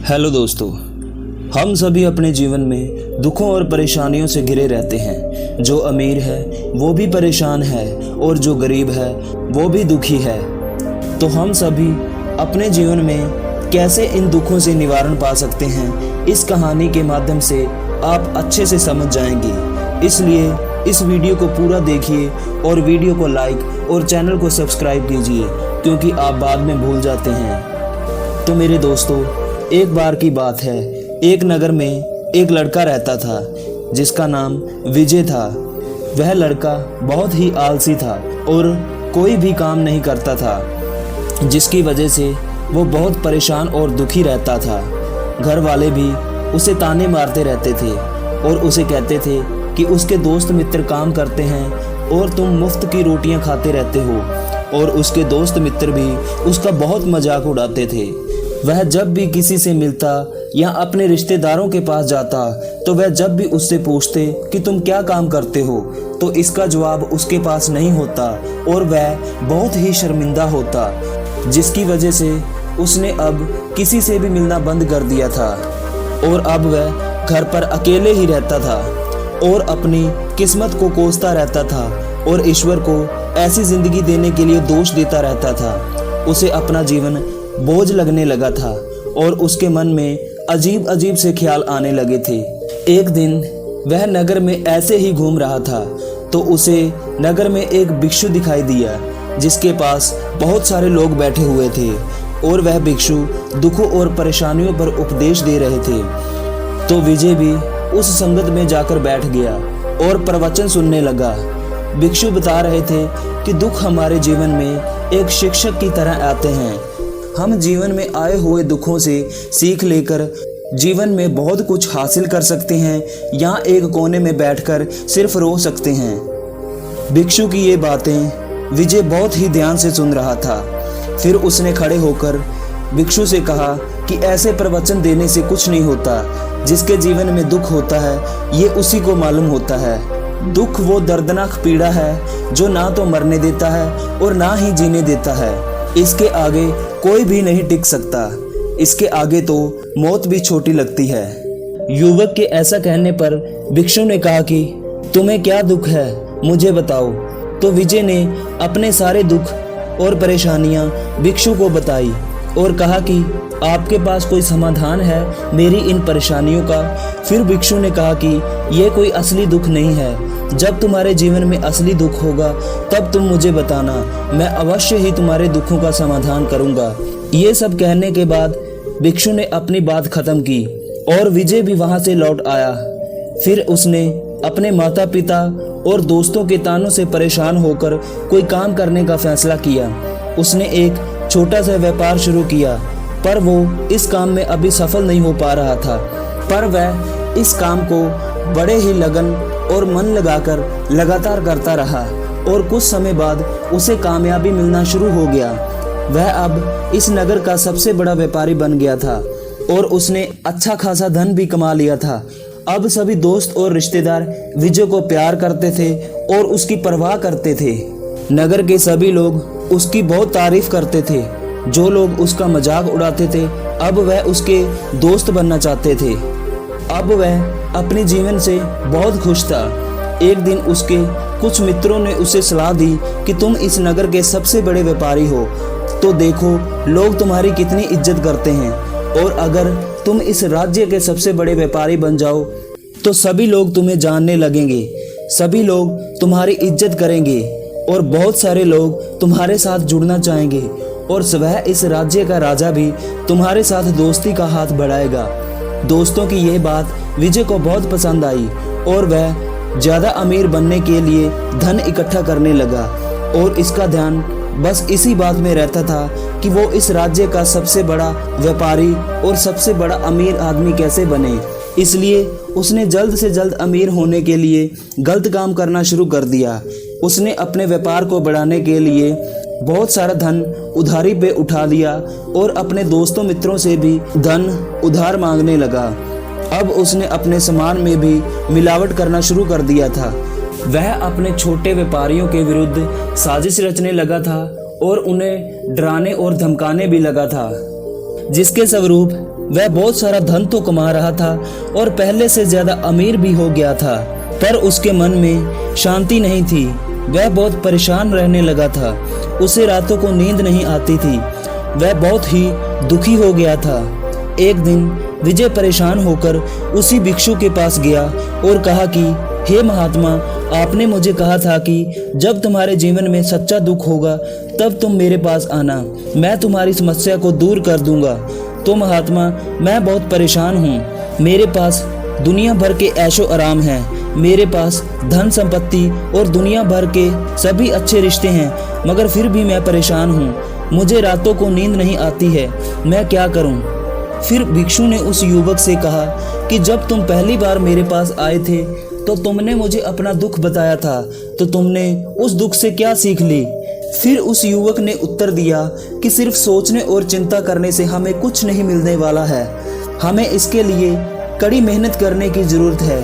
Hello दोस्तों, हम सभी अपने जीवन में दुखों और परेशानियों से घिरे रहते हैं। जो अमीर है वो भी परेशान है और जो गरीब है वो भी दुखी है। तो हम सभी अपने जीवन में कैसे इन दुखों से निवारण पा सकते हैं, इस कहानी के माध्यम से आप अच्छे से समझ जाएंगे। इसलिए इस वीडियो को पूरा देखिए और वीडियो को लाइक और चैनल को सब्सक्राइब कीजिए, क्योंकि आप बाद में भूल जाते हैं। तो मेरे दोस्तों, एक बार की बात है, एक नगर में एक लड़का रहता था जिसका नाम विजय था। वह लड़का बहुत ही आलसी था और कोई भी काम नहीं करता था, जिसकी वजह से वो बहुत परेशान और दुखी रहता था। घर वाले भी उसे ताने मारते रहते थे और उसे कहते थे कि उसके दोस्त मित्र काम करते हैं और तुम मुफ्त की रोटियां खाते रहते हो। और उसके दोस्त मित्र भी उसका बहुत मजाक उड़ाते थे। वह जब भी किसी से मिलता या अपने रिश्तेदारों के पास जाता तो वह जब भी उससे पूछते कि तुम क्या काम करते हो, तो इसका जवाब उसके पास नहीं होता और वह बहुत ही शर्मिंदा होता, जिसकी वजह से उसने अब किसी से भी मिलना बंद कर दिया था। और अब वह घर पर अकेले ही रहता था और अपनी किस्मत को कोसता रहता था और ईश्वर को ऐसी जिंदगी देने के लिए दोष देता रहता था। उसे अपना जीवन बोझ लगने लगा था और उसके मन में अजीब अजीब से ख्याल आने लगे थे। एक दिन वह नगर में ऐसे ही घूम रहा था तो उसे नगर में एक भिक्षु दिखाई दिया, जिसके पास बहुत सारे लोग बैठे हुए थे और वह भिक्षु दुखों और परेशानियों पर उपदेश दे रहे थे। तो विजय भी उस संगत में जाकर बैठ गया और प्रवचन सुनने लगा। भिक्षु बता रहे थे कि दुख हमारे जीवन में एक शिक्षक की तरह आते हैं। हम जीवन में आए हुए दुखों से सीख लेकर जीवन में बहुत कुछ हासिल कर सकते हैं या एक कोने में बैठकर सिर्फ रो सकते हैं। भिक्षु की ये बातें विजय बहुत ही ध्यान से सुन रहा था। फिर उसने खड़े होकर भिक्षु से कहा कि ऐसे प्रवचन देने से कुछ नहीं होता। जिसके जीवन में दुख होता है ये उसी को मालूम होता है। दुख वो दर्दनाक पीड़ा है जो ना तो मरने देता है और ना ही जीने देता है। इसके आगे कोई भी नहीं टिक सकता। इसके आगे तो मौत भी छोटी लगती है। युवक के ऐसा कहने पर भिक्षु ने कहा कि तुम्हें क्या दुख है, मुझे बताओ। तो विजय ने अपने सारे दुख और परेशानियां भिक्षु को बताई और कहा कि आपके पास कोई समाधान है मेरी इन परेशानियों का। फिर भिक्षु ने कहा कि यह कोई असली दुख नहीं है। जब तुम्हारे जीवन में असली दुख होगा तब तुम मुझे बताना, मैं अवश्य ही तुम्हारे दुखों का समाधान करूंगा। ये सब कहने के बाद भिक्षु ने अपनी बात खत्म की और विजय भी वहां से लौट आया। फिर उसने अपने माता पिता और दोस्तों के तानों से परेशान होकर कोई काम करने का फैसला किया। उसने एक छोटा सा व्यापार शुरू किया, पर वो इस काम में अभी सफल नहीं हो पा रहा था। पर वह इस काम को बड़े ही लगन और मन लगाकर लगातार करता रहा और कुछ समय बाद उसे कामयाबी मिलना शुरू हो गया। वह अब इस नगर का सबसे बड़ा व्यापारी बन गया था और उसने अच्छा खासा धन भी कमा लिया था। अब सभी दोस्त और रिश्तेदार विजय को प्यार करते थे और उसकी परवाह करते थे। नगर के सभी लोग उसकी बहुत तारीफ करते थे। जो लोग उसका मजाक उड़ाते थे अब वह उसके दोस्त बनना चाहते थे। अब वह अपने जीवन से बहुत खुश था। एक दिन उसके कुछ मित्रों ने उसे सलाह दी कि तुम इस नगर के सबसे बड़े व्यापारी हो, तो देखो लोग तुम्हारी कितनी इज्जत करते हैं, और अगर तुम इस राज्य के सबसे बड़े व्यापारी बन जाओ तो सभी लोग तुम्हें जानने लगेंगे, सभी लोग तुम्हारी इज्जत करेंगे और बहुत सारे लोग तुम्हारे साथ जुड़ना चाहेंगे और वह इस राज्य का राजा भी तुम्हारे साथ दोस्ती का हाथ बढ़ाएगा। दोस्तों की यह बात विजय को बहुत पसंद आई और वह ज़्यादा अमीर बनने के लिए धन इकट्ठा करने लगा और इसका ध्यान बस इसी बात में रहता था कि वो इस राज्य का सबसे बड़ा व्यापारी और सबसे बड़ा अमीर आदमी कैसे बने। इसलिए उसने जल्द से जल्द अमीर होने के लिए गलत काम करना शुरू कर दिया। उसने अपने व्यापार को बढ़ाने के लिए बहुत सारा धन उधारी पे उठा लिया और अपने दोस्तों मित्रों से भी धन उधार मांगने लगा। अब उसने अपने सामान में भी मिलावट करना शुरू कर दिया था। वह अपने छोटे व्यापारियों के विरुद्ध साजिश रचने लगा था और उन्हें डराने और धमकाने भी लगा था। जिसके स्वरूप वह बहुत सारा धन तो कमा रहा था और पहले से ज्यादा अमीर भी हो गया था, पर उसके मन में शांति नहीं थी। वह बहुत परेशान रहने लगा था। उसे रातों को नींद नहीं आती थी। वह बहुत ही दुखी हो गया था। एक दिन विजय परेशान होकर उसी भिक्षु के पास गया और कहा कि हे महात्मा, आपने मुझे कहा था कि जब तुम्हारे जीवन में सच्चा दुख होगा तब तुम मेरे पास आना, मैं तुम्हारी समस्या को दूर कर दूंगा। तो महात्मा, मैं बहुत परेशान हूँ। मेरे पास दुनिया भर के ऐशो आराम हैं, मेरे पास धन संपत्ति और दुनिया भर के सभी अच्छे रिश्ते हैं, मगर फिर भी मैं परेशान हूँ। मुझे रातों को नींद नहीं आती है, मैं क्या करूँ? फिर भिक्षु ने उस युवक से कहा कि जब तुम पहली बार मेरे पास आए थे तो तुमने मुझे अपना दुख बताया था, तो तुमने उस दुख से क्या सीख ली? फिर उस युवक ने उत्तर दिया कि सिर्फ सोचने और चिंता करने से हमें कुछ नहीं मिलने वाला है। हमें इसके लिए कड़ी मेहनत करने की जरूरत है,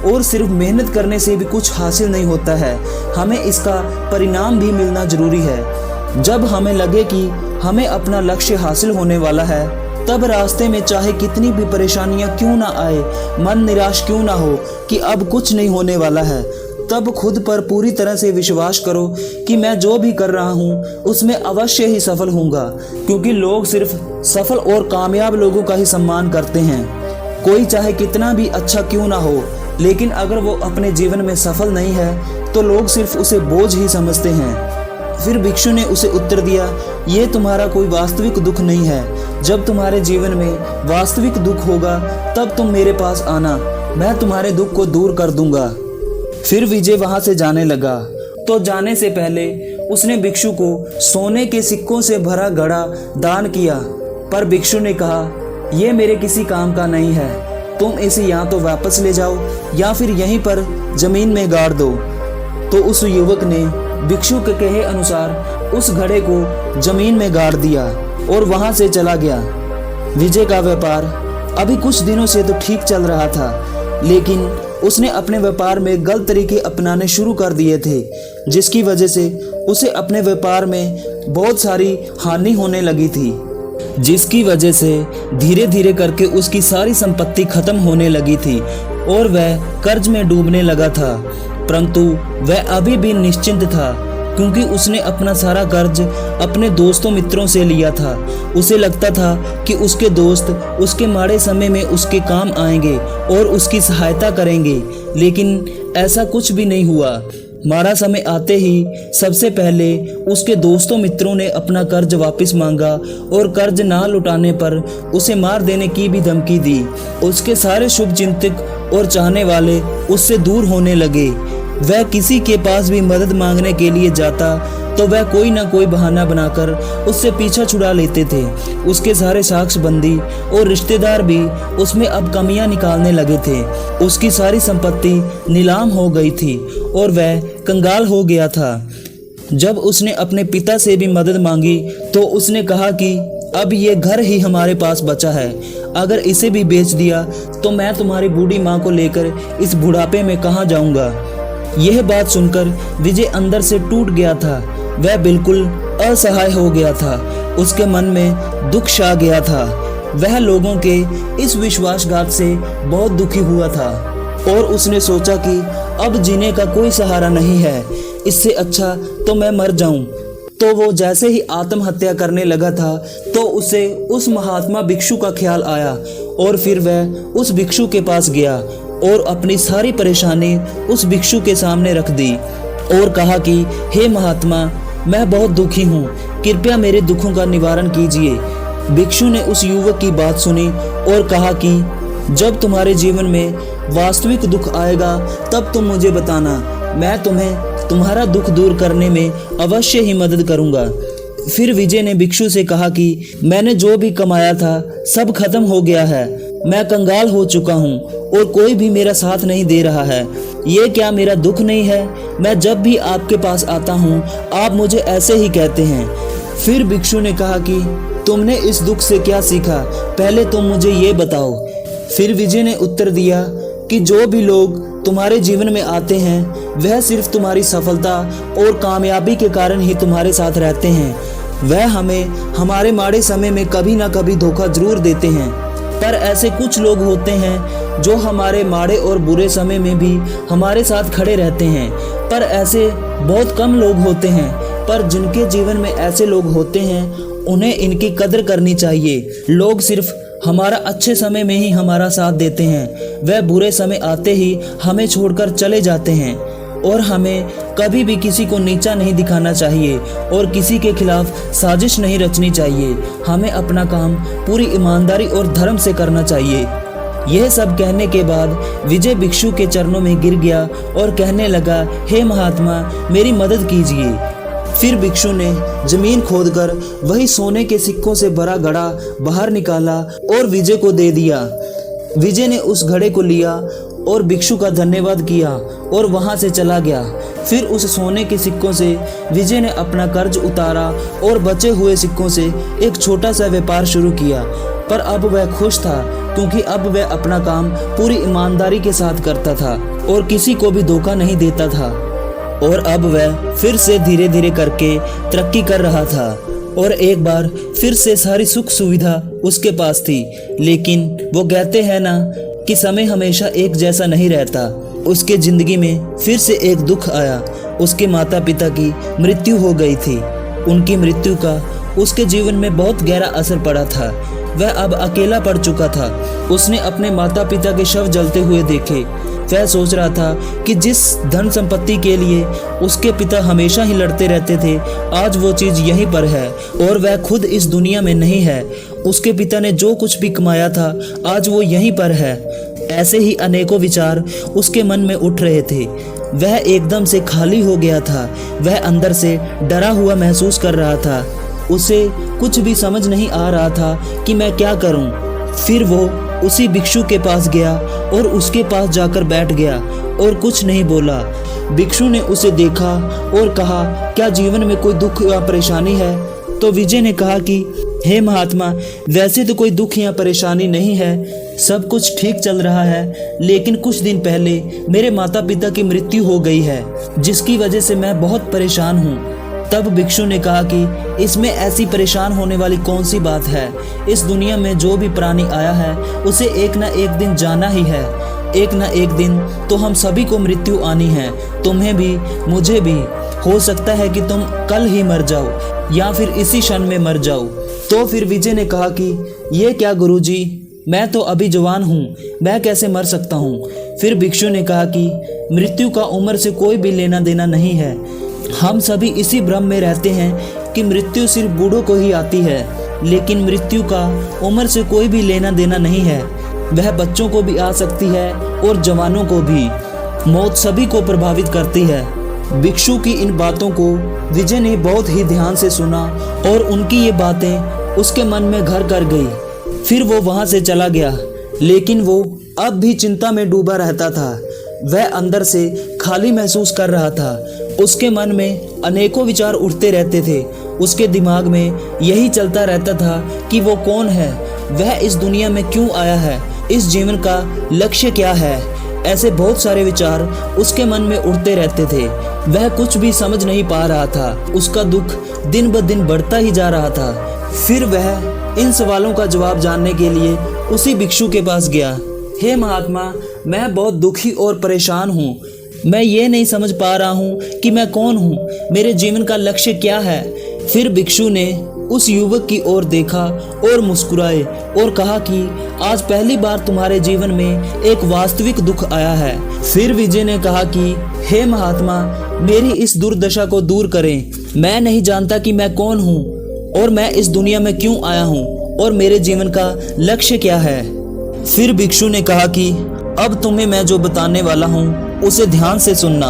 और सिर्फ मेहनत करने से भी कुछ हासिल नहीं होता है, हमें इसका परिणाम भी मिलना जरूरी है। जब हमें लगे कि हमें अपना लक्ष्य हासिल होने वाला है, तब रास्ते में चाहे कितनी भी परेशानियां क्यों ना आए, मन निराश क्यों ना हो कि अब कुछ नहीं होने वाला है, तब खुद पर पूरी तरह से विश्वास करो कि मैं जो भी कर रहा हूँ उसमें अवश्य ही सफल होऊंगा, क्योंकि लोग सिर्फ सफल और कामयाब लोगों का ही सम्मान करते हैं। कोई चाहे कितना भी अच्छा क्यों ना हो, लेकिन अगर वो अपने जीवन में सफल नहीं है तो लोग सिर्फ उसे बोझ ही समझते हैं। फिर भिक्षु ने उसे उत्तर दिया, ये तुम्हारा कोई वास्तविक दुख नहीं है। जब तुम्हारे जीवन में वास्तविक दुख होगा तब तुम मेरे पास आना, मैं तुम्हारे दुख को दूर कर दूंगा। फिर विजय वहां से जाने लगा, तो जाने से पहले उसने भिक्षु को सोने के सिक्कों से भरा घड़ा दान किया। पर भिक्षु ने कहा, यह मेरे किसी काम का नहीं है, तुम इसे या तो वापस ले जाओ या फिर यहीं पर जमीन में गाड़ दो। तो उस युवक ने भिक्षु के कहे अनुसार उस घड़े को जमीन में गाड़ दिया और वहां से चला गया। विजय का व्यापार अभी कुछ दिनों से तो ठीक चल रहा था, लेकिन उसने अपने व्यापार में गलत तरीके अपनाने शुरू कर दिए थे, जिसकी वजह से उसे अपने व्यापार में बहुत सारी हानि होने लगी थी, जिसकी वजह से धीरे धीरे करके उसकी सारी संपत्ति खत्म होने लगी थी और वह कर्ज में डूबने लगा था। परंतु वह अभी भी निश्चिंत था, क्योंकि उसने अपना सारा कर्ज अपने दोस्तों मित्रों से लिया था। उसे लगता था कि उसके दोस्त उसके माड़े समय में उसके काम आएंगे और उसकी सहायता करेंगे, लेकिन ऐसा कुछ भी नहीं हुआ। माड़ा समय आते ही सबसे पहले उसके दोस्तों मित्रों ने अपना कर्ज वापस मांगा और कर्ज ना लौटाने पर उसे मार देने की भी धमकी दी। उसके सारे शुभचिंतक और चाहने वाले उससे दूर होने लगे। वह किसी के पास भी मदद मांगने के लिए जाता तो वह कोई ना कोई बहाना बनाकर उससे पीछा छुड़ा लेते थे। उसके सारे साक्ष्यबंदी और रिश्तेदार भी उसमें अब कमियां निकालने लगे थे। उसकी सारी संपत्ति नीलाम हो गई थी और वह कंगाल हो गया था। जब उसने अपने पिता से भी मदद मांगी तो उसने कहा कि अब ये घर ही हमारे पास बचा है, अगर इसे भी बेच दिया तो मैं तुम्हारी बूढ़ी माँ को लेकर इस बुढ़ापे में कहाँ जाऊँगा। यह बात सुनकर विजय अंदर से टूट गया था। वह बिल्कुल असहाय हो गया था। उसके मन में दुख छा गया था। वह लोगों के इस विश्वासघात से बहुत दुखी हुआ था और उसने सोचा कि अब जीने का कोई सहारा नहीं है, इससे अच्छा तो मैं मर जाऊं। तो वो जैसे ही आत्महत्या करने लगा था तो उसे उस महात्मा भिक्षु का ख्याल आया और फिर वह उस भिक्षु के पास गया और अपनी सारी परेशानी उस भिक्षु के सामने रख दी और कहा कि हे महात्मा, मैं बहुत दुखी हूँ, कृपया मेरे दुखों का निवारण कीजिए। भिक्षु ने उस युवक की बात सुनी और कहा कि जब तुम्हारे जीवन में वास्तविक दुख आएगा तब तुम मुझे बताना, मैं तुम्हें तुम्हारा दुख दूर करने में अवश्य ही मदद करूँगा। फिर विजय ने भिक्षु से कहा कि मैंने जो भी कमाया था सब खत्म हो गया है, मैं कंगाल हो चुका हूँ और कोई भी मेरा साथ नहीं दे रहा है। ये क्या मेरा दुख नहीं है? मैं जब भी आपके पास आता हूँ आप मुझे ऐसे ही कहते हैं। फिर भिक्षु ने कहा कि तुमने इस दुख से क्या सीखा, पहले तुम मुझे ये बताओ। फिर विजय ने उत्तर दिया कि जो भी लोग तुम्हारे जीवन में आते हैं वह सिर्फ तुम्हारी सफलता और कामयाबी के कारण ही तुम्हारे साथ रहते हैं। वह हमें हमारे माड़े समय में कभी ना कभी धोखा जरूर देते हैं, पर ऐसे कुछ लोग होते हैं जो हमारे माड़े और बुरे समय में भी हमारे साथ खड़े रहते हैं। पर ऐसे बहुत कम लोग होते हैं, पर जिनके जीवन में ऐसे लोग होते हैं उन्हें इनकी कदर करनी चाहिए। लोग सिर्फ हमारा अच्छे समय में ही हमारा साथ देते हैं, वह बुरे समय आते ही हमें छोड़कर चले जाते हैं। और हमें कभी भी किसी को नीचा नहीं दिखाना चाहिए और किसी के खिलाफ साजिश नहीं रचनी चाहिए। हमें अपना काम पूरी ईमानदारी और धर्म से करना चाहिए। यह सब कहने के बाद विजय भिक्षु के चरणों में गिर गया और कहने लगा, हे महात्मा, मेरी मदद कीजिए। फिर भिक्षु ने जमीन खोदकर वही सोने के सिक्कों से भरा घड़ा बाहर निकाला और विजय को दे दिया। विजय ने उस घड़े को लिया और भिक्षु का धन्यवाद किया और वहां से चला गया। फिर उस सोने के सिक्कों से विजय ने अपना कर्ज उतारा और बचे हुए सिक्कों से एक छोटा सा व्यापार शुरू किया। पर अब वह खुश था, क्योंकि अब वह अपना काम पूरी ईमानदारी के साथ करता था और किसी को भी धोखा नहीं देता था। और अब वह फिर से धीरे धीरे करके तरक्की कर रहा था और एक बार फिर से सारी सुख सुविधा उसके पास थी। लेकिन वो कहते हैं ना कि समय हमेशा एक जैसा नहीं रहता। उसके जिंदगी में फिर से एक दुख आया। उसके माता पिता की मृत्यु हो गई थी। उनकी मृत्यु का उसके जीवन में बहुत गहरा असर पड़ा था। वह अब अकेला पड़ चुका था। उसने अपने माता पिता के शव जलते हुए देखे। वह सोच रहा था कि जिस धन संपत्ति के लिए उसके पिता हमेशा ही लड़ते रहते थे, आज वो चीज यहीं पर है और वह खुद इस दुनिया में नहीं है। उसके पिता ने जो कुछ भी कमाया था, आज वो यहीं पर है। ऐसे ही अनेकों विचार उसके मन में उठ रहे थे। वह एकदम से खाली हो गया था। वह अंदर से डरा हुआ महसूस कर रहा था। उसे कुछ भी समझ नहीं आ रहा था कि मैं क्या करूं। फिर वो उसी भिक्षु के पास गया और उसके पास जाकर बैठ गया और कुछ नहीं बोला। भिक्षु ने उसे देखा और कहा, क्या जीवन में कोई दुख या परेशानी है? तो विजय ने कहा कि हे महात्मा, वैसे तो कोई दुख या परेशानी नहीं है, सब कुछ ठीक चल रहा है, लेकिन कुछ दिन पहले मेरे माता पिता की मृत्यु हो गई है, जिसकी वजह से मैं बहुत परेशान हूँ। तब भिक्षु ने कहा कि इसमें ऐसी परेशान होने वाली कौन सी बात है? इस दुनिया में जो भी प्राणी आया है उसे एक ना एक दिन जाना ही है। एक ना एक दिन तो हम सभी को मृत्यु आनी है, तुम्हें भी मुझे भी। हो सकता है कि तुम कल ही मर जाओ या फिर इसी क्षण में मर जाओ। तो फिर विजय ने कहा कि ये क्या गुरुजी, मैं तो अभी जवान हूँ, मैं कैसे मर सकता हूँ? फिर भिक्षु ने कहा कि मृत्यु का उम्र से कोई भी लेना देना नहीं है। हम सभी इसी भ्रम में रहते हैं कि मृत्यु सिर्फ बूढ़ों को ही आती है, लेकिन मृत्यु का उम्र से कोई भी लेना देना नहीं है। वह बच्चों को भी आ सकती है और जवानों को भी। मौत सभी को प्रभावित करती है। भिक्षु की इन बातों को विजय ने बहुत ही ध्यान से सुना और उनकी ये बातें उसके मन में घर कर गई। फिर वो वहां से चला गया, लेकिन वो अब भी चिंता में डूबा रहता था। वह अंदर से खाली महसूस कर रहा था। उसके मन में अनेकों विचार उठते रहते थे। उसके दिमाग में यही चलता रहता था कि वो कौन है, वह इस दुनिया में क्यों आया है, इस जीवन का लक्ष्य क्या है। ऐसे बहुत सारे विचार उसके मन में उठते रहते थे। वह कुछ भी समझ नहीं पा रहा था। उसका दुख दिन ब दिन बढ़ता ही जा रहा था। फिर वह इन सवालों का जवाब जानने के लिए उसी भिक्षु के पास गया। हे महात्मा, मैं बहुत दुखी और परेशान हूँ। मैं ये नहीं समझ पा रहा हूँ कि मैं कौन हूँ, मेरे जीवन का लक्ष्य क्या है। फिर भिक्षु ने उस युवक की ओर देखा और मुस्कुराए और कहा कि आज पहली बार तुम्हारे जीवन में एक वास्तविक दुख आया है। फिर विजय ने कहा कि हे महात्मा, मेरी इस दुर्दशा को दूर करें। मैं नहीं जानता कि मैं कौन हूँ और मैं इस दुनिया में क्यों आया हूँ और मेरे जीवन का लक्ष्य क्या है। फिर भिक्षु ने कहा कि अब तुम्हें मैं जो बताने वाला हूँ उसे ध्यान से सुनना।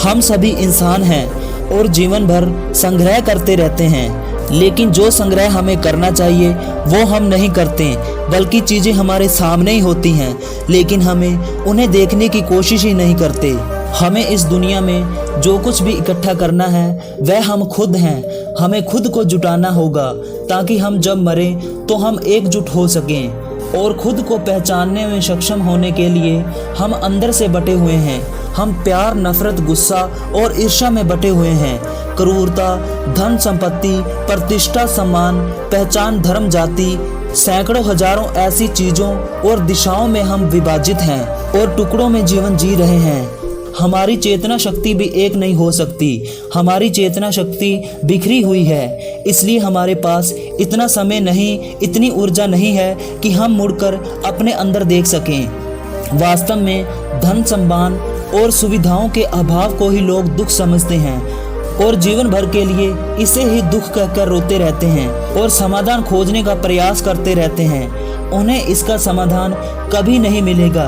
हम सभी इंसान हैं और जीवन भर संग्रह करते रहते हैं, लेकिन जो संग्रह हमें करना चाहिए वो हम नहीं करते, बल्कि चीज़ें हमारे सामने ही होती हैं, लेकिन हमें उन्हें देखने की कोशिश ही नहीं करते। हमें इस दुनिया में जो कुछ भी इकट्ठा करना है वह हम खुद हैं। हमें खुद को जुटाना होगा ताकि हम जब मरें तो हम एकजुट हो सकें। और खुद को पहचानने में सक्षम होने के लिए हम अंदर से बटे हुए हैं। हम प्यार, नफरत, गुस्सा और ईर्ष्या में बटे हुए हैं। क्रूरता, धन संपत्ति, प्रतिष्ठा, सम्मान, पहचान, धर्म, जाति, सैकड़ों हजारों ऐसी चीजों और दिशाओं में हम विभाजित हैं और टुकड़ों में जीवन जी रहे हैं। हमारी चेतना शक्ति भी एक नहीं हो सकती। हमारी चेतना शक्ति बिखरी हुई है, इसलिए हमारे पास इतना समय नहीं, इतनी ऊर्जा नहीं है कि हम मुड़कर अपने अंदर देख सकें। वास्तव में धन, सम्मान और सुविधाओं के अभाव को ही लोग दुख समझते हैं और जीवन भर के लिए इसे ही दुख कहकर रोते रहते हैं और समाधान खोजने का प्रयास करते रहते हैं। उन्हें इसका समाधान कभी नहीं मिलेगा,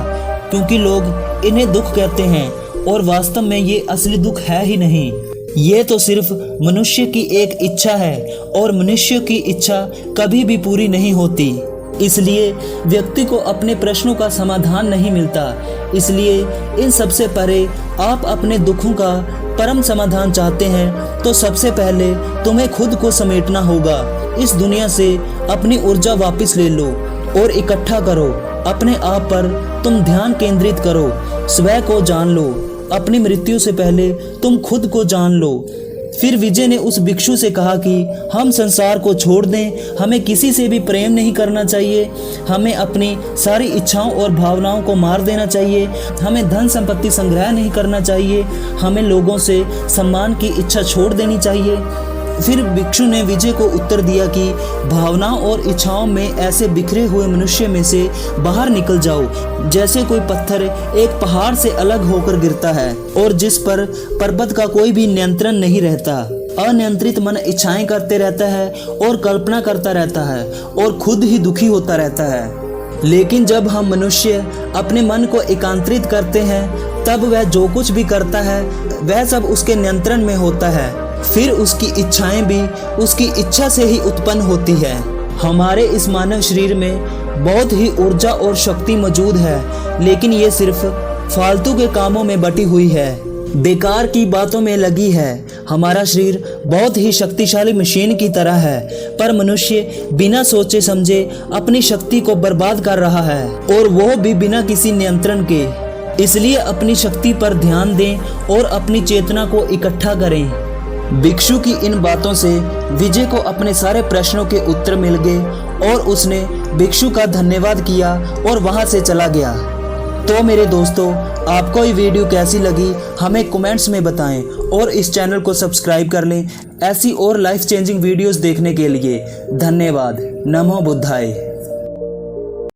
क्योंकि लोग इन्हें दुख कहते हैं और वास्तव में ये असली दुख है ही नहीं। ये तो सिर्फ मनुष्य की एक इच्छा है और मनुष्य की इच्छा कभी भी पूरी नहीं होती। इसलिए व्यक्ति को अपने प्रश्नों का समाधान नहीं मिलता। इसलिए इन सबसे परे आप अपने दुखों का परम समाधान चाहते हैं तो सबसे पहले तुम्हें खुद को समेटना होगा। इस दुनिया से अपनी ऊर्जा वापस ले लो और इकट्ठा करो। अपने आप पर तुम ध्यान केंद्रित करो, स्वयं को जान लो। अपनी मृत्यु से पहले तुम खुद को जान लो। फिर विजय ने उस भिक्षु से कहा कि हम संसार को छोड़ दें, हमें किसी से भी प्रेम नहीं करना चाहिए, हमें अपनी सारी इच्छाओं और भावनाओं को मार देना चाहिए, हमें धन संपत्ति संग्रह नहीं करना चाहिए, हमें लोगों से सम्मान की इच्छा छोड़ देनी चाहिए। फिर भिक्षु ने विजय को उत्तर दिया कि भावनाओं और इच्छाओं में ऐसे बिखरे हुए मनुष्य में से बाहर निकल जाओ, जैसे कोई पत्थर एक पहाड़ से अलग होकर गिरता है और जिस पर पर्वत का कोई भी नियंत्रण नहीं रहता। अनियंत्रित मन इच्छाएं करते रहता है और कल्पना करता रहता है और खुद ही दुखी होता रहता है। लेकिन जब हम मनुष्य अपने मन को एकांतरित करते हैं, तब वह जो कुछ भी करता है वह सब उसके नियंत्रण में होता है। फिर उसकी इच्छाएं भी उसकी इच्छा से ही उत्पन्न होती है। हमारे इस मानव शरीर में बहुत ही ऊर्जा और शक्ति मौजूद है, लेकिन ये सिर्फ फालतू के कामों में बटी हुई है, बेकार की बातों में लगी है। हमारा शरीर बहुत ही शक्तिशाली मशीन की तरह है, पर मनुष्य बिना सोचे समझे अपनी शक्ति को बर्बाद कर रहा है, और वो भी बिना किसी नियंत्रण के। इसलिए अपनी शक्ति पर ध्यान दें और अपनी चेतना को इकट्ठा करें। भिक्षु की इन बातों से विजय को अपने सारे प्रश्नों के उत्तर मिल गए और उसने भिक्षु का धन्यवाद किया और वहां से चला गया। तो मेरे दोस्तों, आपको ये वीडियो कैसी लगी हमें कमेंट्स में बताएं और इस चैनल को सब्सक्राइब कर लें ऐसी और लाइफ चेंजिंग वीडियोस देखने के लिए। धन्यवाद। नमो बुद्धाय।